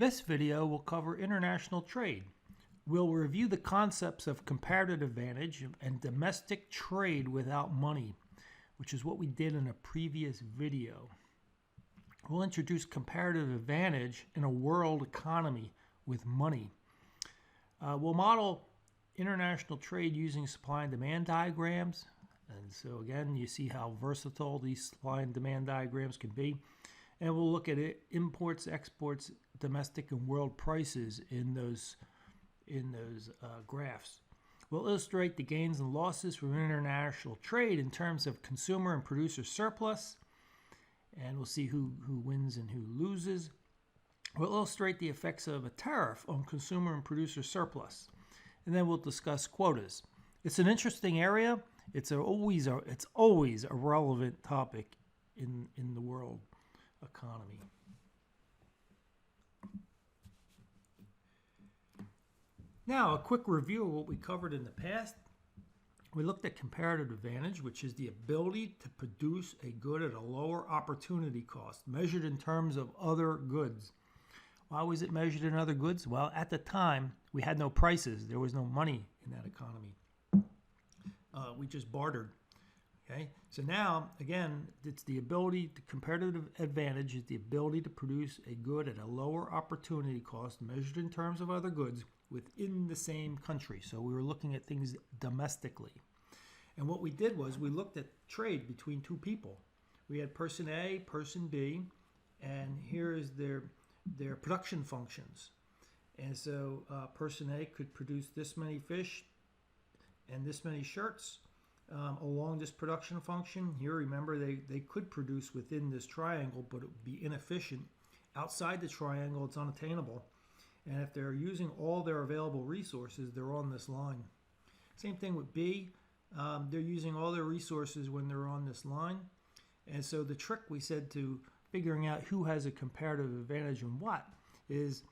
This video will cover international trade. We'll review the concepts of comparative advantage and domestic trade without money, which is what we did in a previous video. We'll introduce comparative advantage in a world economy with money. We'll model international trade using supply and demand diagrams. And so again, you see how versatile these supply and demand diagrams can be. And we'll look at it, imports, exports, domestic and world prices in those graphs. We'll illustrate the gains and losses from international trade in terms of consumer and producer surplus. And we'll see who wins and who loses. We'll illustrate the effects of a tariff on consumer and producer surplus. And then we'll discuss quotas. It's an interesting area. It's always a relevant topic in the world economy. Now, a quick review of what we covered in the past. We looked at comparative advantage, which is the ability to produce a good at a lower opportunity cost, measured in terms of other goods. Why was it measured in other goods? Well, at the time, we had no prices. There was no money in that economy. We just bartered. Okay? So now, again, it's the ability to comparative advantage is the ability to produce a good at a lower opportunity cost, measured in terms of other goods within the same country. So we were looking at things domestically. And what we did was we looked at trade between two people. We had person A, person B, and here is their production functions. And so person A could produce this many fish and this many shirts along this production function. Here, remember, they could produce within this triangle, but it would be inefficient. Outside the triangle, it's unattainable. And if they're using all their available resources, they're on this line. Same thing with B. They're using all their resources when they're on this line. And so the trick, we said, to figuring out who has a comparative advantage and what is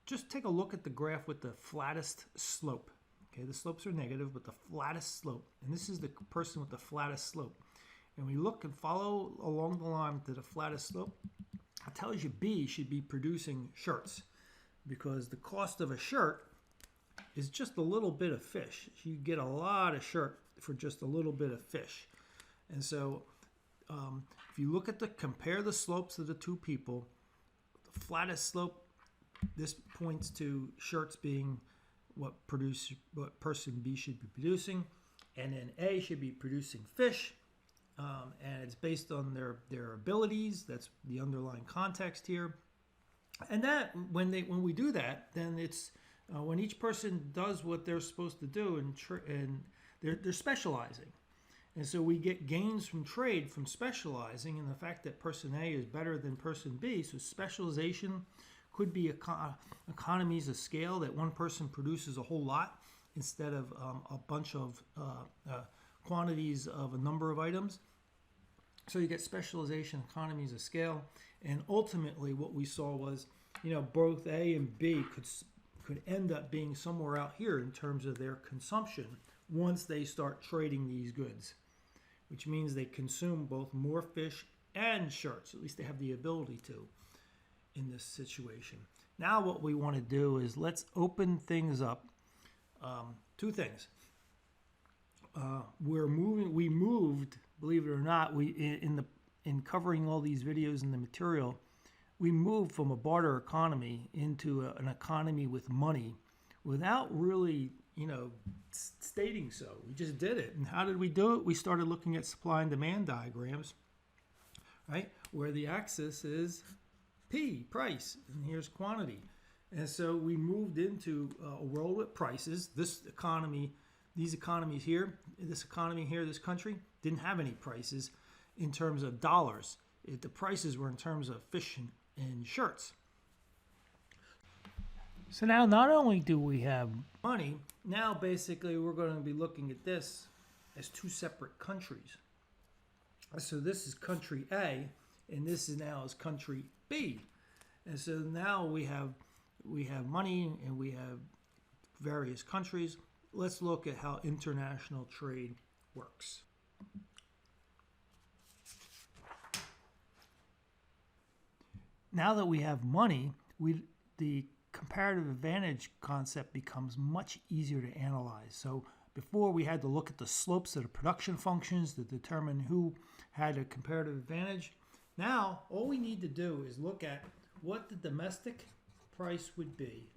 just take a look at the graph with the flattest slope. Okay, the slopes are negative, but the flattest slope. And this is the person with the flattest slope. And we look and follow along the line to the flattest slope. It tells you B should be producing shirts, because the cost of a shirt is just a little bit of fish. You get a lot of shirt for just a little bit of fish. And so if you look at compare the slopes of the two people, the flattest slope, this points to shirts being what person B should be producing, and then A should be producing fish. And it's based on their abilities. That's the underlying context here. And that when we do that, then it's when each person does what they're supposed to do, and they're specializing. And so we get gains from trade from specializing, and the fact that person A is better than person B. So specialization could be economies of scale, that one person produces a whole lot instead of a bunch of quantities of a number of items. So you get specialization, economies of scale, and ultimately what we saw was, both A and B could end up being somewhere out here in terms of their consumption once they start trading these goods, which means they consume both more fish and shirts. At least they have the ability to in this situation. Now what we want to do is let's open things up. Two things. We moved, believe it or not, in covering all these videos in the material, we moved from a barter economy into an economy with money without really, stating so. We just did it. And how did we do it? We started looking at supply and demand diagrams, right? Where the axis is P, price, and here's quantity. And so we moved into a world with prices. This economy, these economies here, this economy here, this country, didn't have any prices in terms of dollars. The prices were in terms of fish and shirts. So now not only do we have money, now basically we're going to be looking at this as two separate countries. So this is country A, and this is now is country B. And so now we have money and we have various countries. Let's look at how international trade works. now that we have money, the comparative advantage concept becomes much easier to analyze. So before we had to look at the slopes of the production functions to determine who had a comparative advantage. Now, all we need to do is look at what the domestic price would be,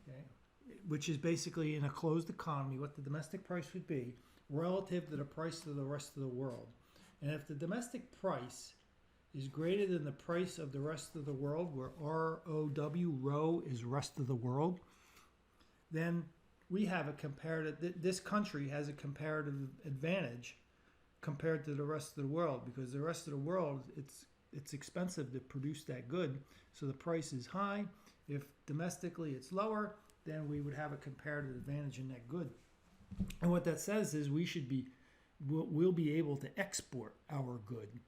okay, which is basically in a closed economy, what the domestic price would be relative to the price of the rest of the world. And if the domestic price is greater than the price of the rest of the world, where ROW, rho is rest of the world, then we have a comparative, this country has a comparative advantage compared to the rest of the world, because the rest of the world, it's expensive to produce that good, so the price is high. If domestically it's lower, then we would have a comparative advantage in that good. And what that says is we'll be able to export our good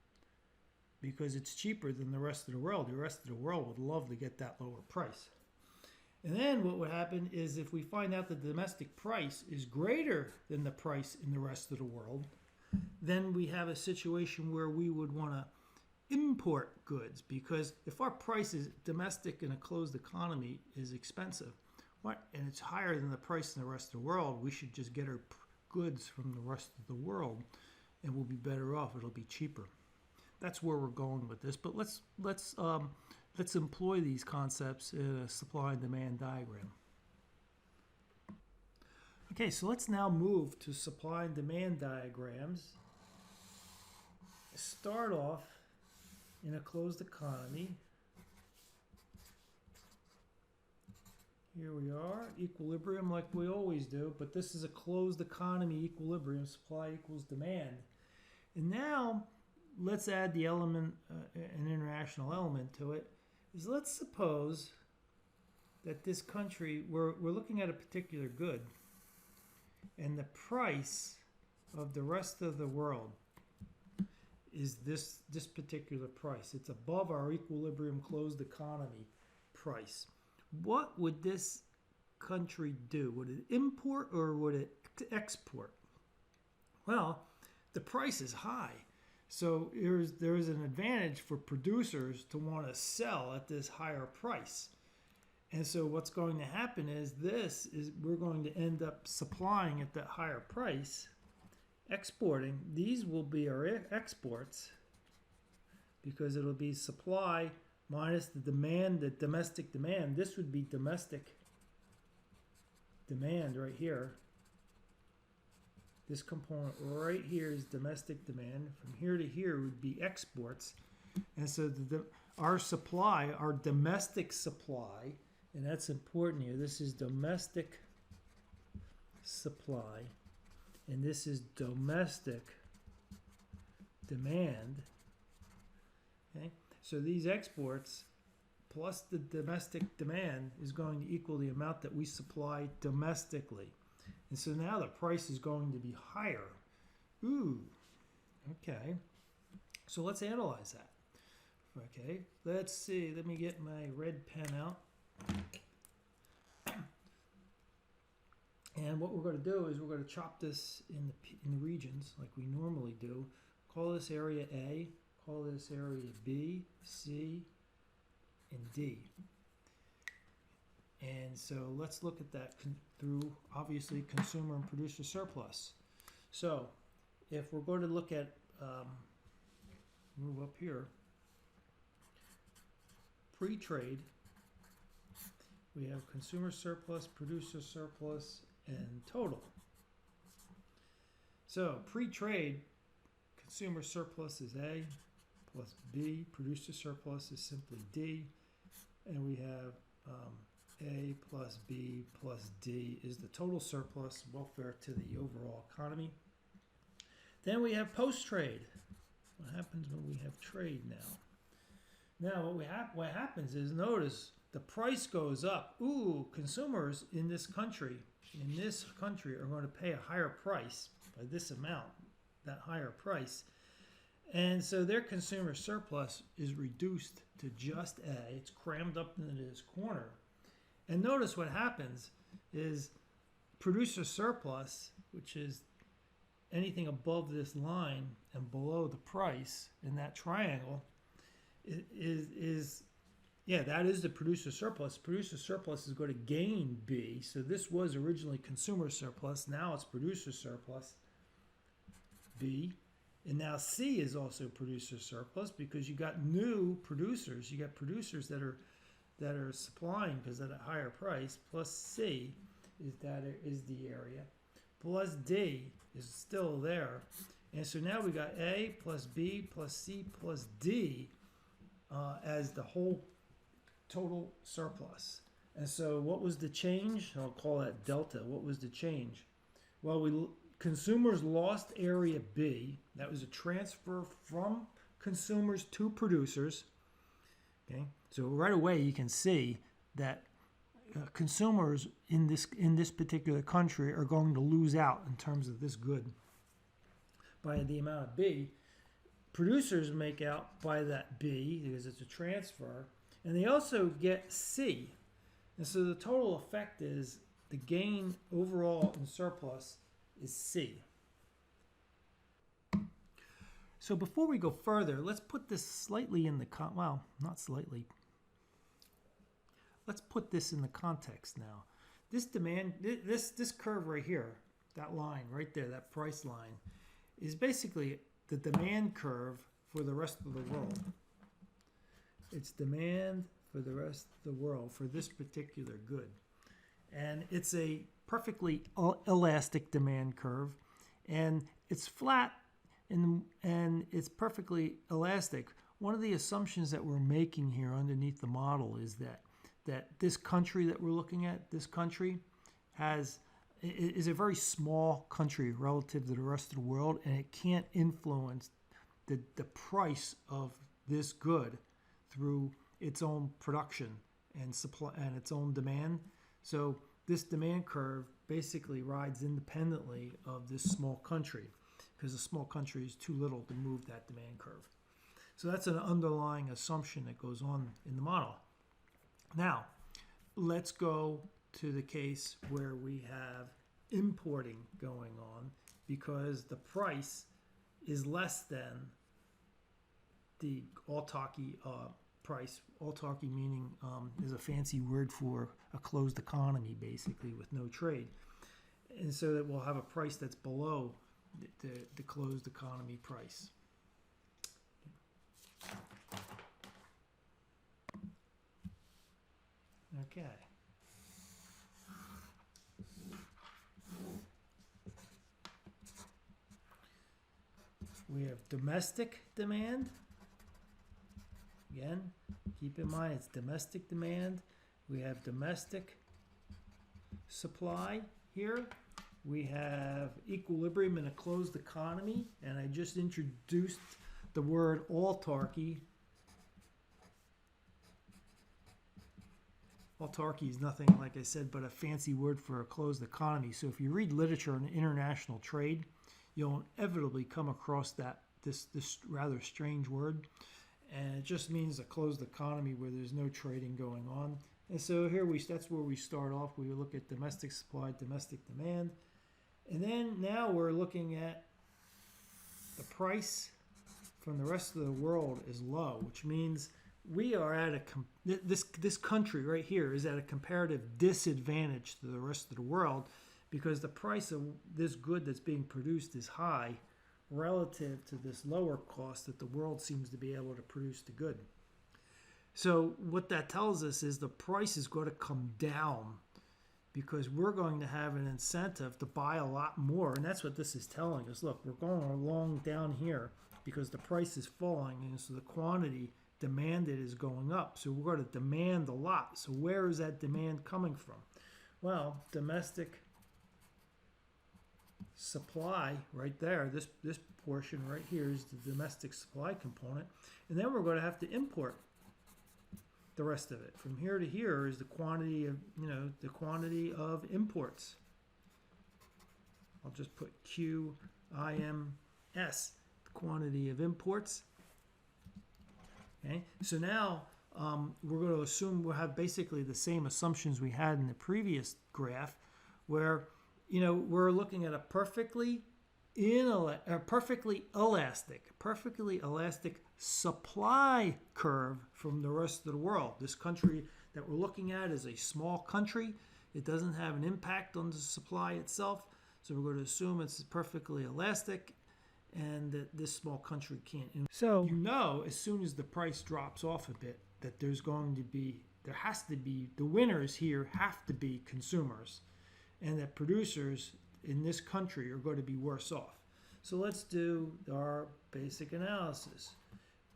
because it's cheaper than the rest of the world. The rest of the world would love to get that lower price. And then what would happen is if we find out that the domestic price is greater than the price in the rest of the world, then we have a situation where we would want to import goods, because if our price is domestic in a closed economy is expensive, and it's higher than the price in the rest of the world, we should just get our goods from the rest of the world and we'll be better off. It'll be cheaper. That's where we're going with this. But let's employ these concepts in a supply and demand diagram. Okay, so let's now move to supply and demand diagrams. Start off in a closed economy. Here we are, equilibrium like we always do, but this is a closed economy equilibrium, supply equals demand. And now let's add the element, an international element to it, is let's suppose that this country, we're looking at a particular good, and the price of the rest of the world is this particular price. It's above our equilibrium closed economy price. What would this country do? Would it import or would it export? Well, the price is high. So there's an advantage for producers to want to sell at this higher price. And so what's going to happen is we're going to end up supplying at that higher price, exporting. These will be our exports because it'll be supply minus the demand, the domestic demand. This would be domestic demand right here. This component right here is domestic demand. From here to here would be exports. And so our supply, our domestic supply, and that's important here, this is domestic supply, and this is domestic demand. Okay? So these exports plus the domestic demand is going to equal the amount that we supply domestically. And so now the price is going to be higher. Ooh, okay. So let's analyze that. Okay, let's see. Let me get my red pen out. And what we're going to do is we're going to chop this in the regions like we normally do. Call this area A. Call this area B, C, and D. And so let's look at that through, obviously, consumer and producer surplus. So if we're going to look at, move up here, pre-trade, we have consumer surplus, producer surplus, and total. So pre-trade, consumer surplus is A plus B, producer surplus is simply D, and we have A plus B plus D is the total surplus, welfare to the overall economy. Then we have post-trade. What happens when we have trade now? Now what happens is, notice the price goes up. Ooh, consumers in this country are going to pay a higher price by this amount, that higher price. And so their consumer surplus is reduced to just A. It's crammed up into this corner. And notice what happens is producer surplus, which is anything above this line, and below the price in that triangle is that is the producer surplus. Producer surplus is going to gain B. So this was originally consumer surplus. Now it's producer surplus, B. And now C is also producer surplus because you got new producers. You got producers that are supplying because at a higher price. Plus C is the area. Plus D is still there. And so now we got A plus B plus C plus D as the whole total surplus. And so what was the change? I'll call that delta. What was the change? Well, consumers lost area B. That was a transfer from consumers to producers. Okay, so right away you can see that consumers in this particular country are going to lose out in terms of this good by the amount of B. Producers make out by that B because it's a transfer, and they also get C. And so the total effect is the gain overall in surplus is C. So before we go further, let's put this slightly in the not slightly. Let's put this in the context now. This demand, this curve right here, that line right there, that price line, is basically the demand curve for the rest of the world. It's demand for the rest of the world for this particular good. And it's a perfectly elastic demand curve, and it's flat and it's perfectly elastic. One of the assumptions that we're making here underneath the model is that this country that we're looking at, this country is a very small country relative to the rest of the world, and it can't influence the price of this good through its own production and supply and its own demand. So this demand curve basically rides independently of this small country because a small country is too little to move that demand curve. So that's an underlying assumption that goes on in the model. Now, let's go to the case where we have importing going on because the price is less than the autarky price. Autarky meaning is a fancy word for a closed economy, basically, with no trade. And so that we'll have a price that's below the closed economy price. Okay. We have domestic demand. Again, keep in mind it's domestic demand. We have domestic supply here. We have equilibrium in a closed economy, and I just introduced the word autarky. Autarky is nothing, like I said, but a fancy word for a closed economy. So if you read literature on international trade, you'll inevitably come across this rather strange word. And it just means a closed economy where there's no trading going on. And so here that's where we start off. We look at domestic supply, domestic demand. And then now we're looking at the price from the rest of the world is low, which means we are at this country right here is at a comparative disadvantage to the rest of the world because the price of this good that's being produced is high relative to this lower cost that the world seems to be able to produce the good. So what that tells us is the price is going to come down because we're going to have an incentive to buy a lot more. And that's what this is telling us. Look, we're going along down here because the price is falling, and so the quantity demanded is going up. So we're going to demand a lot. So where is that demand coming from? Well, domestic supply right there, this portion right here is the domestic supply component. And then we're going to have to import the rest of it. From here to here is the quantity of imports. I'll just put QIMS, the quantity of imports. Okay, so now we're going to assume we'll have basically the same assumptions we had in the previous graph, where we're looking at a perfectly perfectly elastic supply curve from the rest of the world. This country that we're looking at is a small country. It doesn't have an impact on the supply itself, so we're going to assume it's perfectly elastic and that this small country can't. So as soon as the price drops off a bit, that the winners here have to be consumers, and that producers in this country are going to be worse off. So let's do our basic analysis.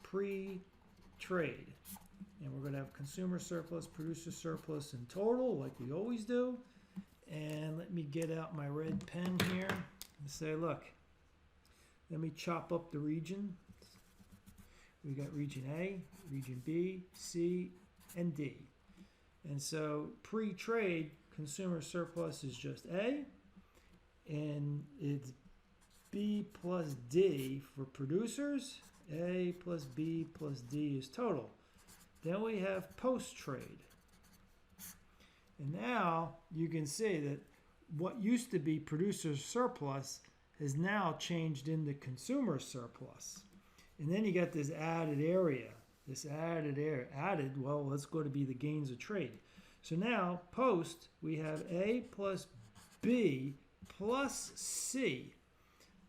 Pre-trade. And we're going to have consumer surplus, producer surplus in total, like we always do. And let me get out my red pen here and say, look, let me chop up the region. We got region A, region B, C, and D. And so pre-trade, consumer surplus is just A, and it's B plus D for producers. A plus B plus D is total. Then we have post-trade. And now you can see that what used to be producer surplus has now changed into consumer surplus. And then you got this added area. Well, let's go to be the gains of trade. So now, post, we have A plus B plus C.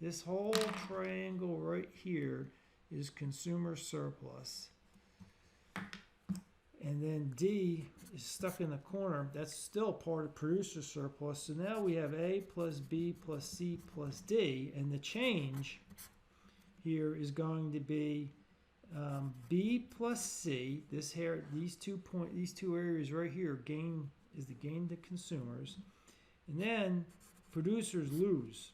This whole triangle right here is consumer surplus. And then D is stuck in the corner. That's still part of producer surplus. So now we have A plus B plus C plus D. And the change here is going to be B plus C. These two areas right here, gain is the gain to consumers. And then producers lose.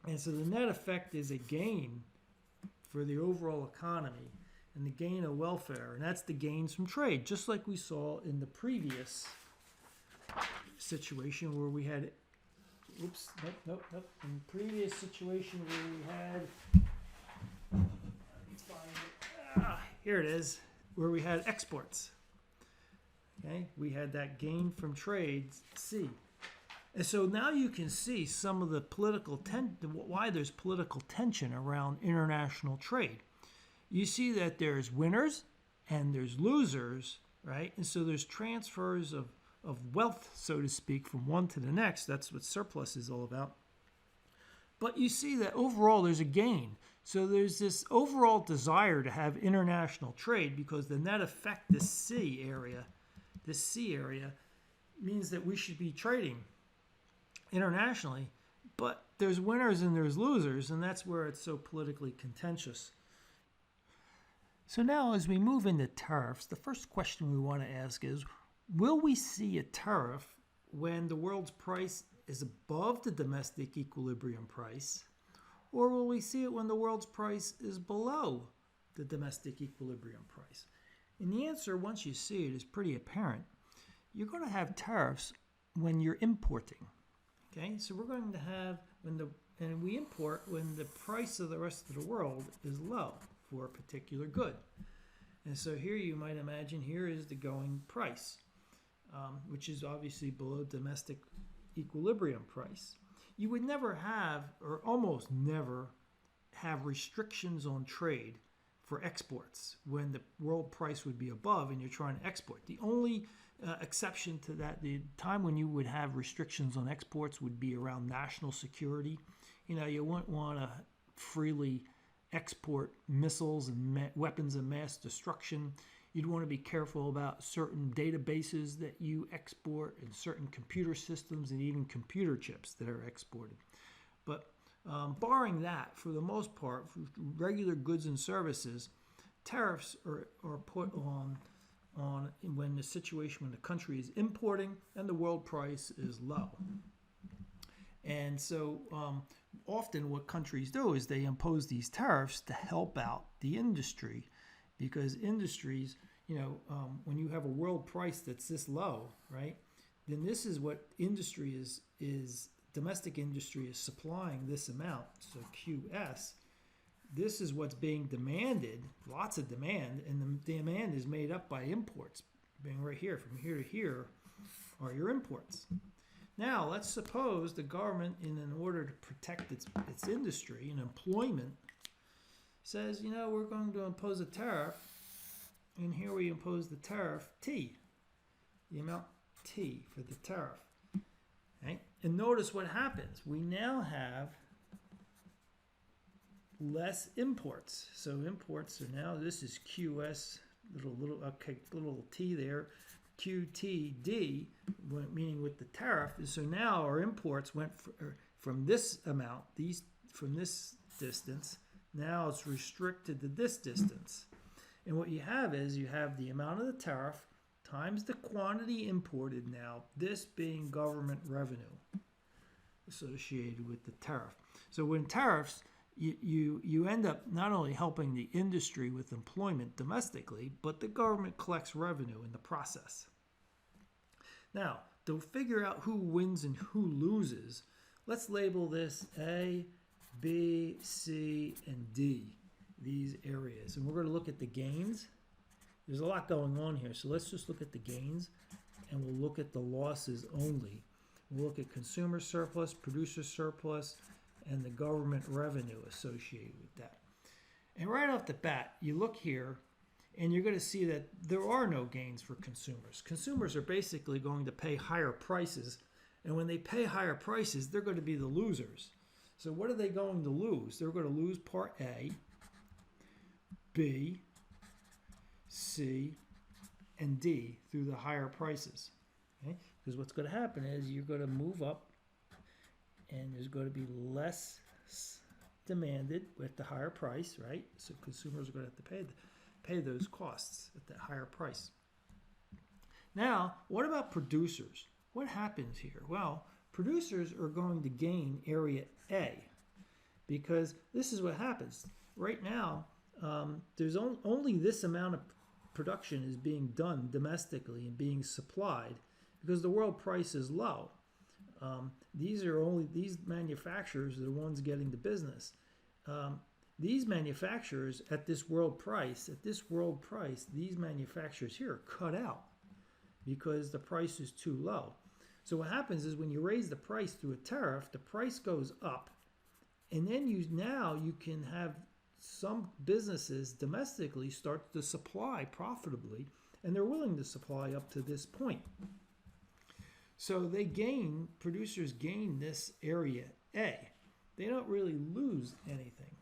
And so the net effect is a gain for the overall economy and the gain of welfare, and that's the gains from trade, just like we saw in the previous situation where we had, in the previous situation where we had, let's find it, here it is, where we had exports. Okay, we had that gain from trade, C. And so now you can see some of the why there's political tension around international trade. You see that there's winners and there's losers, right? And so there's transfers of wealth, so to speak, from one to the next. That's what surplus is all about. But you see that overall there's a gain. So there's this overall desire to have international trade because the net effect, this C area means that we should be trading internationally. But there's winners and there's losers, and that's where it's so politically contentious. So now as we move into tariffs, the first question we want to ask is, will we see a tariff when the world's price is above the domestic equilibrium price, or will we see it when the world's price is below the domestic equilibrium price? And the answer, once you see it, is pretty apparent. You're going to have tariffs when you're importing. Okay, so we're going to have we import when the price of the rest of the world is low for a particular good. And so here you might imagine here is the going price, which is obviously below domestic equilibrium price. You would never have, or almost never have, restrictions on trade for exports when the world price would be above and you're trying to export. The only exception to that, the time when you would have restrictions on exports would be around national security. You wouldn't want to freely export missiles and weapons of mass destruction. You'd want to be careful about certain databases that you export and certain computer systems and even computer chips that are exported. But barring that, for the most part, for regular goods and services, tariffs are put on when the country is importing and the world price is low. And so often what countries do is they impose these tariffs to help out the industry, because industries, when you have a world price that's this low, right, then this is what industry is domestic industry is supplying this amount, so QS. This is what's being demanded, lots of demand, and the demand is made up by imports. Being right here, from here to here are your imports. Now, let's suppose the government, in order to protect its industry and employment, says, you know, we're going to impose a tariff, and here we impose the tariff T, the amount T for the tariff. Okay? And notice what happens. We now have less imports. So imports are now, this is QS, little T there, QTD, meaning with the tariff. So now our imports went from this amount, from this distance, now it's restricted to this distance. And what you have is you have the amount of the tariff times the quantity imported now, this being government revenue associated with the tariff. So when tariffs, you end up not only helping the industry with employment domestically, but the government collects revenue in the process. Now, to figure out who wins and who loses, let's label this A, B, C, and D, these areas. And we're going to look at the gains. There's a lot going on here, so let's just look at the gains, and we'll look at the losses only. We'll look at consumer surplus, producer surplus, and the government revenue associated with that. And right off the bat, you look here, and you're going to see that there are no gains for consumers. Consumers are basically going to pay higher prices, and when they pay higher prices, they're going to be the losers. So what are they going to lose? They're going to lose part A, B, C, and D through the higher prices. Okay? Because what's going to happen is you're going to move up, and there's going to be less demanded with the higher price, right? So consumers are going to have to pay those costs at that higher price. Now, what about producers? What happens here? Well, producers are going to gain area A, because this is what happens. Right now, there's only this amount of production is being done domestically and being supplied because the world price is low. These manufacturers are the ones getting the business. These manufacturers at this world price, these manufacturers here are cut out because the price is too low. So what happens is when you raise the price through a tariff, the price goes up, and then you can have some businesses domestically start to supply profitably, and they're willing to supply up to this point. So producers gain this area A. They don't really lose anything.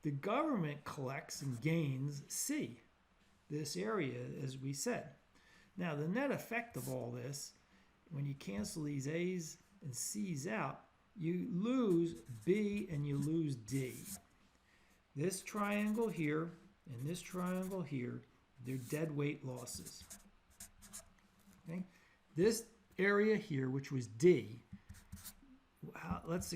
The government collects and gains C, this area, as we said. Now, the net effect of all this, when you cancel these A's and C's out, you lose B and you lose D. This triangle here and this triangle here, they're deadweight losses. Okay? This area here, which was D, let's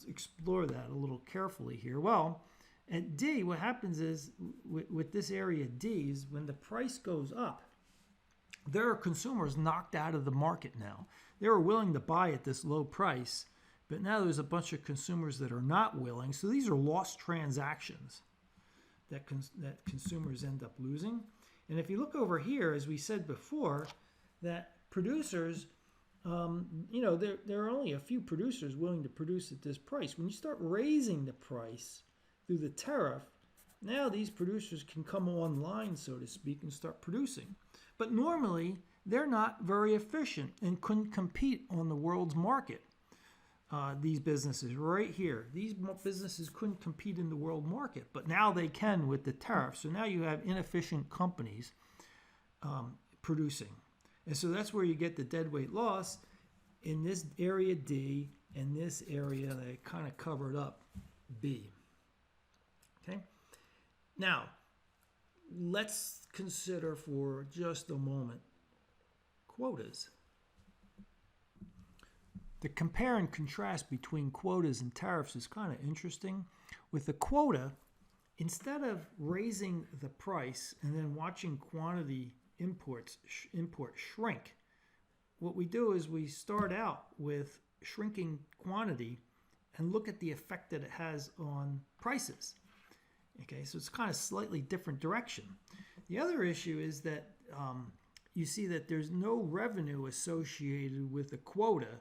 explore that a little carefully here. Well, at D, what happens is with this area D's, when the price goes up, there are consumers knocked out of the market now. They were willing to buy at this low price, but now there's a bunch of consumers that are not willing. So these are lost transactions that consumers end up losing. And if you look over here, as we said before, that producers, there are only a few producers willing to produce at this price. When you start raising the price through the tariff, now these producers can come online, so to speak, and start producing. But normally, they're not very efficient and couldn't compete on the world's market. These businesses right here, these businesses couldn't compete in the world market, but now they can with the tariff. So now you have inefficient companies producing. And so that's where you get the deadweight loss in this area D and this area that I kind of covered up, B. Okay? Now, let's consider for just a moment quotas. The compare and contrast between quotas and tariffs is kind of interesting. With a quota, instead of raising the price and then watching quantity import shrink, what we do is we start out with shrinking quantity and look at the effect that it has on prices. Okay, so it's kind of slightly different direction. The other issue is that you see that there's no revenue associated with a quota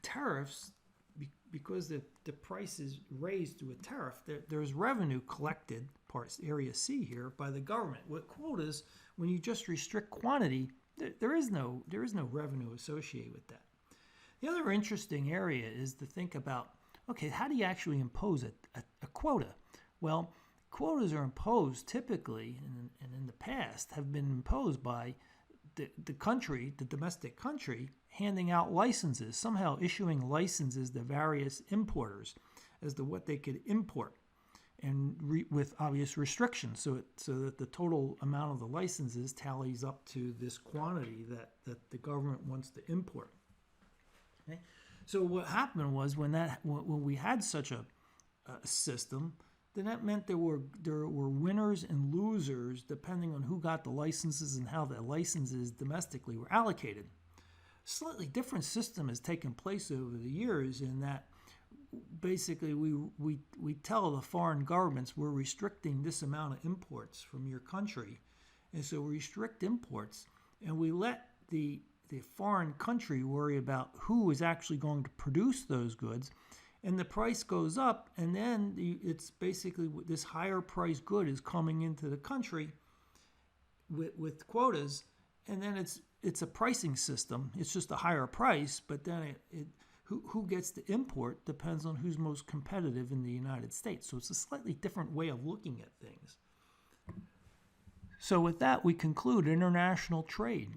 tariffs, because the price is raised through a tariff, there's revenue collected, parts area C here, by the government. With quotas, when you just restrict quantity, there is no revenue associated with that. The other interesting area is to think about, okay, how do you actually impose a quota? Well, quotas are imposed typically, and in the past have been imposed by the country, the domestic country, handing out licenses, somehow issuing licenses to various importers as to what they could import, and with obvious restrictions, so that the total amount of the licenses tallies up to this quantity that the government wants to import. Okay? So what happened was when we had such a system, then that meant there were winners and losers depending on who got the licenses and how the licenses domestically were allocated. A slightly different system has taken place over the years in that basically we tell the foreign governments we're restricting this amount of imports from your country, and so we restrict imports and we let the foreign country worry about who is actually going to produce those goods. And the price goes up, and then it's basically this higher price good is coming into the country with quotas, and then it's a pricing system. It's just a higher price, but then who gets to import depends on who's most competitive in the United States. So it's a slightly different way of looking at things. So with that, we conclude international trade.